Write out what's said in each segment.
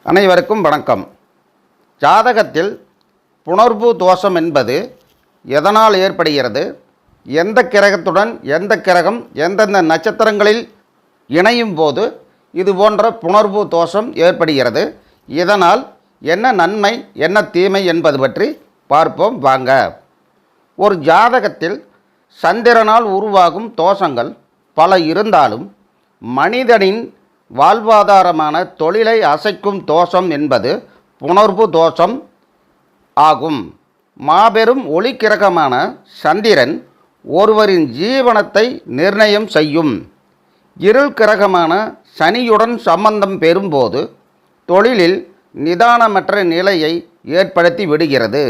அனைவருக்கும் வணக்கம். ஜாதகத்தில் புணர்வு தோஷம் என்பது எதனால் ஏற்படுகிறது, எந்த கிரகத்துடன் எந்த கிரகம் எந்தெந்த நட்சத்திரங்களில் இணையும் போது இது போன்ற புணர்வு தோஷம் ஏற்படுகிறது, இதனால் என்ன நன்மை என்ன தீமை என்பது பற்றி பார்ப்போம் வாங்க. ஒரு ஜாதகத்தில் சந்திரனால் உருவாகும் தோஷங்கள் பல இருந்தாலும் மனிதனின் வாழ்வாதாரமான தொழிலை அசைக்கும் தோஷம் என்பது புணர்வு தோஷம் ஆகும். மாபெரும் ஒளிக்கிரகமான சந்திரன் ஒருவரின் ஜீவனத்தை நிர்ணயம் செய்யும். இருள் கிரகமான சனியுடன் சம்பந்தம் பெறும்போது தொழிலில் நிதானமற்ற நிலையை ஏற்படுத்தி விடுகிறது.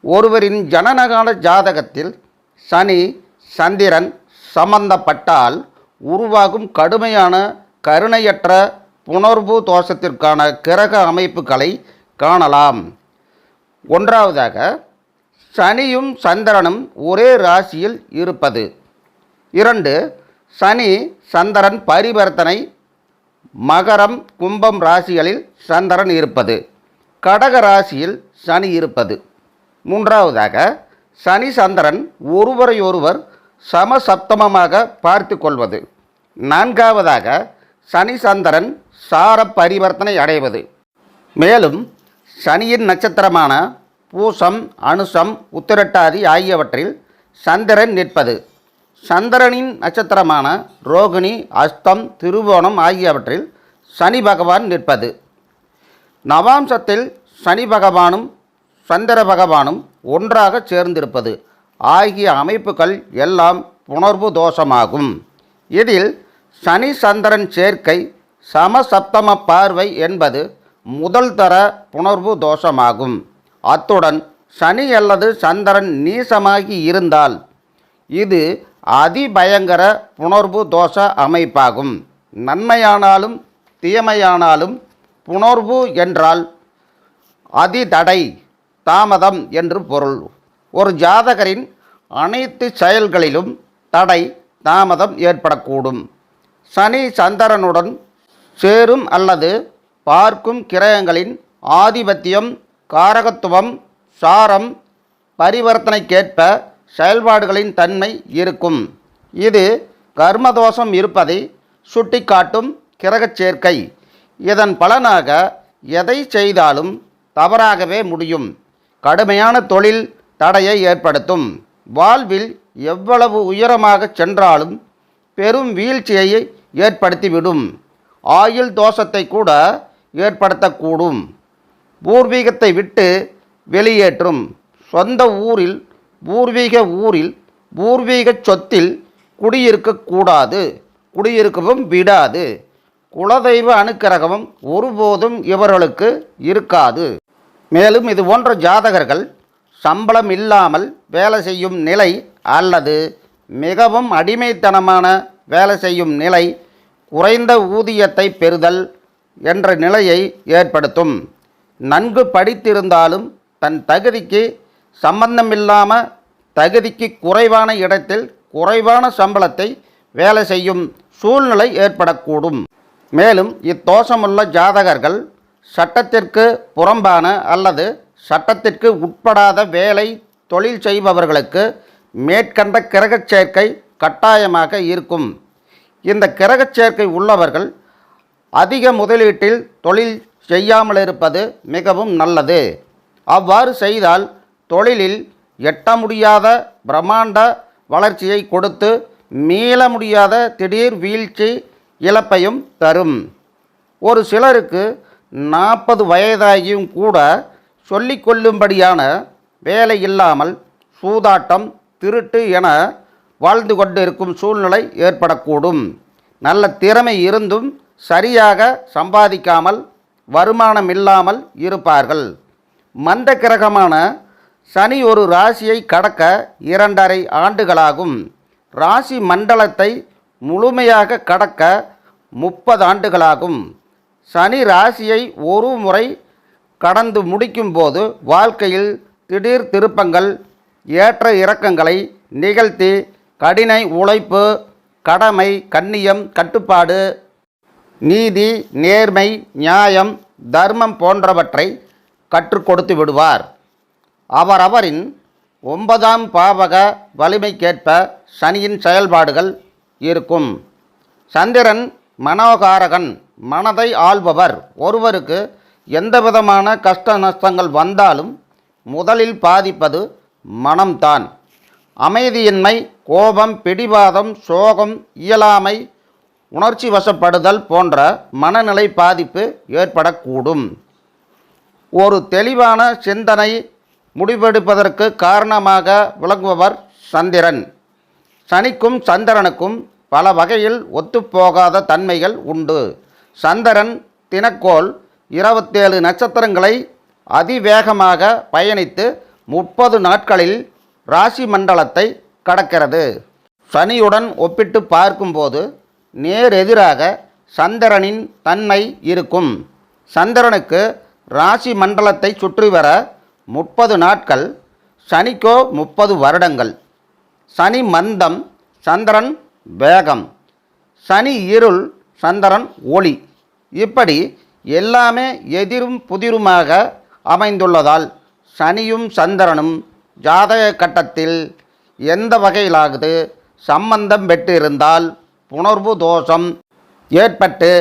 ஒருவரின் ஜனனகால ஜாதகத்தில் சனி சந்திரன் சம்பந்தப்பட்டால் உருவாகும் கடுமையான கருணையற்ற புணர்வு தோஷத்திற்கான கிரக அமைப்புகளை காணலாம். ஒன்றாவதாக, சனியும் சந்திரனும் ஒரே ராசியில் இருப்பது. 2. சனி சந்திரன் பரிவர்த்தனை மகரம் கும்பம் ராசிகளில் சந்திரன் இருப்பது, கடக ராசியில் சனி இருப்பது. 3. சனி சந்திரன் ஒருவரையொருவர் சமசப்தமமாக பார்த்து கொள்வது. 4. சனி சந்திரன் சார பரிவர்த்தனை அடைவது. மேலும் சனியின் நட்சத்திரமான பூசம் அனுசம் உத்திரட்டாதி ஆகியவற்றில் சந்திரன் நிற்பது, சந்திரனின் நட்சத்திரமான ரோகிணி அஸ்தம் திருவோணம் ஆகியவற்றில் சனி பகவான் நிற்பது, நவாம்சத்தில் சனி பகவானும் சந்திர பகவானும் ஒன்றாக சேர்ந்திருப்பது ஆகிய அமைப்புகள் எல்லாம் புணர்வு தோஷமாகும். இதில் சனி சந்திரன் சேர்க்கை சமசப்தம பார்வை என்பது முதல் தர புணர்வு தோஷமாகும். அத்துடன் சனி அல்லது சந்திரன் நீசமாகி இருந்தால் இது அதிபயங்கர புணர்வு தோஷ அமைப்பாகும். நன்மையானாலும் தீமையானாலும் புணர்வு என்றால் அதிதடை தாமதம் என்று பொருள். ஒரு ஜாதகரின் அனைத்து செயல்களிலும் தடை தாமதம் ஏற்படக்கூடும். சனி சந்திரனுடன் சேரும் அல்லது பார்க்கும் கிரகங்களின் ஆதிபத்தியம் காரகத்துவம் சாரம் பரிவர்த்தனைக்கேற்ப செயல்பாடுகளின் தன்மை இருக்கும். இது கர்மதோஷம் இருப்பதை சுட்டிக்காட்டும் கிரகச் சேர்க்கை. இதன் பலனாக எதை செய்தாலும் தவறாகவே முடியும். கடுமையான தொழில் தடையை ஏற்படுத்தும். வாழ்வில் எவ்வளவு உயரமாக சென்றாலும் பெரும் வீழ்ச்சியை ஏற்படுத்திவிடும். ஆயுள் தோஷத்தை கூட ஏற்படுத்தக்கூடும். பூர்வீகத்தை விட்டு வெளியேற்றும். சொந்த ஊரில் பூர்வீக சொத்தில் குடியிருக்கவும் விடாது. குலதெய்வ அனுக்கிரகமும் ஒருபோதும் இவர்களுக்கு இருக்காது. மேலும் இது போன்ற ஜாதகர்கள் சம்பளம் இல்லாமல் வேலை செய்யும் நிலை அல்லது மிகவும் அடிமைத்தனமான வேலை செய்யும் நிலை, குறைந்த ஊதியத்தை பெறுதல் என்ற நிலையை ஏற்படுத்தும். நன்கு படித்திருந்தாலும் தன் தகுதிக்கு சம்பந்தமில்லாமல் தகுதிக்கு குறைவான இடத்தில் குறைவான சம்பளத்தை வேலை செய்யும் சூழ்நிலை ஏற்படக்கூடும். மேலும் இத்தோஷமுள்ள ஜாதகர்கள் சட்டத்திற்கு புறம்பான அல்லது சட்டத்திற்கு உட்படாத வேலை தொழில் செய்பவர்களுக்கு மேற்கண்ட கிரகச் சேர்க்கை கட்டாயமாக இருக்கும். இந்த கிரகச் சேர்க்கை உள்ளவர்கள் அதிக முதலீட்டில் தொழில் செய்யாமல் இருப்பது மிகவும் நல்லது. அவ்வாறு செய்தால் தொழிலில் எட்ட முடியாத பிரம்மாண்ட வளர்ச்சியை கொடுத்து மீள முடியாத திடீர் வீழ்ச்சி இழப்பையும் தரும். ஒரு சிலருக்கு 40 வயதாகியும் கூட சொல்லிக்கொள்ளும்படியான வேலை இல்லாமல் சூதாட்டம் திருட்டு என வாழ்ந்து கொண்டிருக்கும் சூழ்நிலை ஏற்படக்கூடும். நல்ல திறமை இருந்தும் சரியாக சம்பாதிக்காமல் வருமானம் இல்லாமல் இருப்பார்கள். மந்த கிரகமான சனி ஒரு ராசியை கடக்க 2.5 ஆண்டுகளாகும். ராசி மண்டலத்தை முழுமையாக கடக்க 30 ஆண்டுகளாகும். சனி ராசியை ஒரு முறை கடந்து முடிக்கும்போது வாழ்க்கையில் திடீர் திருப்பங்கள் ஏற்ற இறக்கங்களை நிகழ்த்தி கடின உழைப்பு கடமை கண்ணியம் கட்டுப்பாடு நீதி நேர்மை நியாயம் தர்மம் போன்றவற்றை கற்றுக் கொடுத்து விடுவார். அவரவரின் 9ஆம் பாவக வலிமைக்கேற்ப சனியின் செயல்பாடுகள் இருக்கும். சந்திரன் மனோகாரகன், மனதை ஆள்பவர். ஒருவருக்கு எந்தவிதமான கஷ்ட நஷ்டங்கள் வந்தாலும் முதலில் பாதிப்பது மனம்தான். அமைதியின்மை, கோபம், பிடிவாதம், சோகம், இயலாமை, உணர்ச்சி வசப்படுதல் போன்ற மனநிலை பாதிப்பு ஏற்படக்கூடும். ஒரு தெளிவான சிந்தனை முடிவெடுப்பதற்கு காரணமாக விளங்குபவர் சந்திரன். சனிக்கும் சந்திரனுக்கும் பல வகையில் ஒத்துப்போகாத தன்மைகள் உண்டு. சந்திரன் தினக்கோள் 27 நட்சத்திரங்களை அதிவேகமாக பயணித்து 30 நாட்களில் ராசி மண்டலத்தை கடக்கிறது. சனியுடன் ஒப்பிட்டு பார்க்கும்போது நேரெதிராக சந்திரனின் தன்மை இருக்கும். சந்திரனுக்கு ராசி மண்டலத்தை சுற்றி வர 30 நாட்கள், சனிக்கோ 30 வருடங்கள். சனி மந்தம், சந்திரன் வேகம். சனி இருள், சந்திரன் ஒளி. இப்படி எல்லாமே எதிரும் புதிருமாக அமைந்துள்ளதால் சனியும் சந்திரனும் ஜாதக கட்டத்தில் எந்த வகையிலாவது சம்பந்தம் பெற்றிருந்தால் புணர்வு தோஷம் ஏற்பட்டு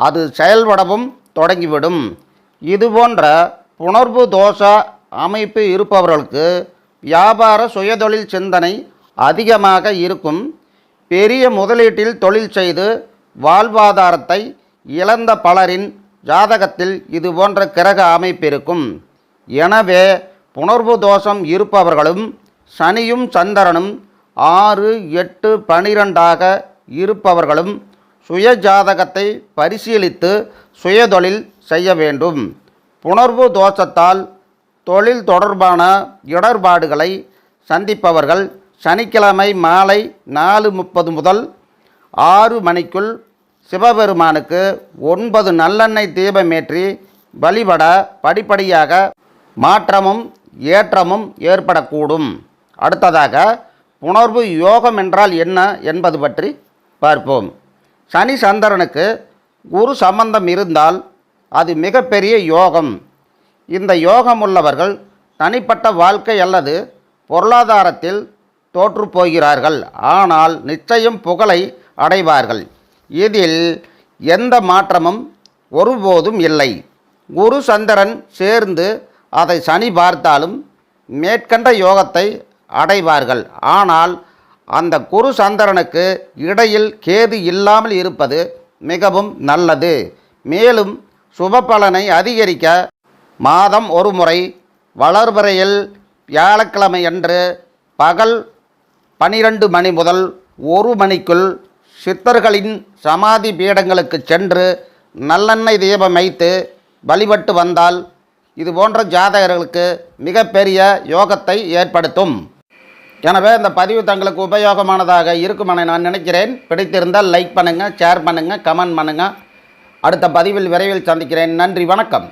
அது செயல்படவும் தொடங்கிவிடும். இதுபோன்ற புணர்வு தோஷ அமைப்பு இருப்பவர்களுக்கு வியாபார சுயதொழில் சிந்தனை அதிகமாக இருக்கும். பெரிய முதலீட்டில் தொழில் செய்து வாழ்வாதாரத்தை இழந்த பலரின் ஜாதகத்தில் இதுபோன்ற கிரக அமைப்பு இருக்கும். எனவே புணர்வு தோஷம் இருப்பவர்களும் சனியும் சந்திரனும் 6, 8, 12ஆக இருப்பவர்களும் சுய ஜாதகத்தை பரிசீலித்து சுயதொழில் செய்ய வேண்டும். புணர்வு தோஷத்தால் தொழில் தொடர்பான இடர்பாடுகளை சந்திப்பவர்கள் சனிக்கிழமை மாலை 4:30 முதல் 6 மணிக்குள் சிவபெருமானுக்கு 9 நல்லெண்ணெய் தீபமேற்றி வழிபட படிப்படியாக மாற்றமும் ஏற்றமும் ஏற்படக்கூடும். அடுத்ததாக புணர்வு யோகம் என்றால் என்ன என்பது பற்றி பார்ப்போம். சனி சந்திரனுக்கு குரு சம்பந்தம் இருந்தால் அது மிகப்பெரிய யோகம். இந்த யோகம் உள்ளவர்கள் தனிப்பட்ட வாழ்க்கை அல்லது பொருளாதாரத்தில் தோற்றுப்போகிறார்கள். ஆனால் நிச்சயம் புகழை அடைவார்கள். இதில் எந்த மாற்றமும் ஒருபோதும் இல்லை. குரு சந்திரன் சேர்ந்து அதை சனி பார்த்தாலும் மேற்கண்ட யோகத்தை அடைவார்கள். ஆனால் அந்த குரு சந்திரனுக்கு இடையில் கேது இல்லாமல் இருப்பது மிகவும் நல்லது. மேலும் சுப பலனை அதிகரிக்க மாதம் ஒரு முறை வளர்பிறையில் வியாழக்கிழமையன்று பகல் 12 மணி முதல் 1 மணிக்குள் சித்தர்களின் சமாதி பீடங்களுக்கு சென்று நல்லெண்ணெய் தீபம் வைத்து வழிபட்டு வந்தால் இது போன்ற ஜாதகர்களுக்கு மிகப்பெரிய யோகத்தை ஏற்படுத்தும். எனவே இந்த பதிவு தங்களுக்கு உபயோகமானதாக இருக்கும் என நான் நினைக்கிறேன். பிடித்திருந்தால் லைக் பண்ணுங்கள், ஷேர் பண்ணுங்கள், கமெண்ட் பண்ணுங்கள். அடுத்த பதிவில் விரைவில் சந்திக்கிறேன். நன்றி, வணக்கம்.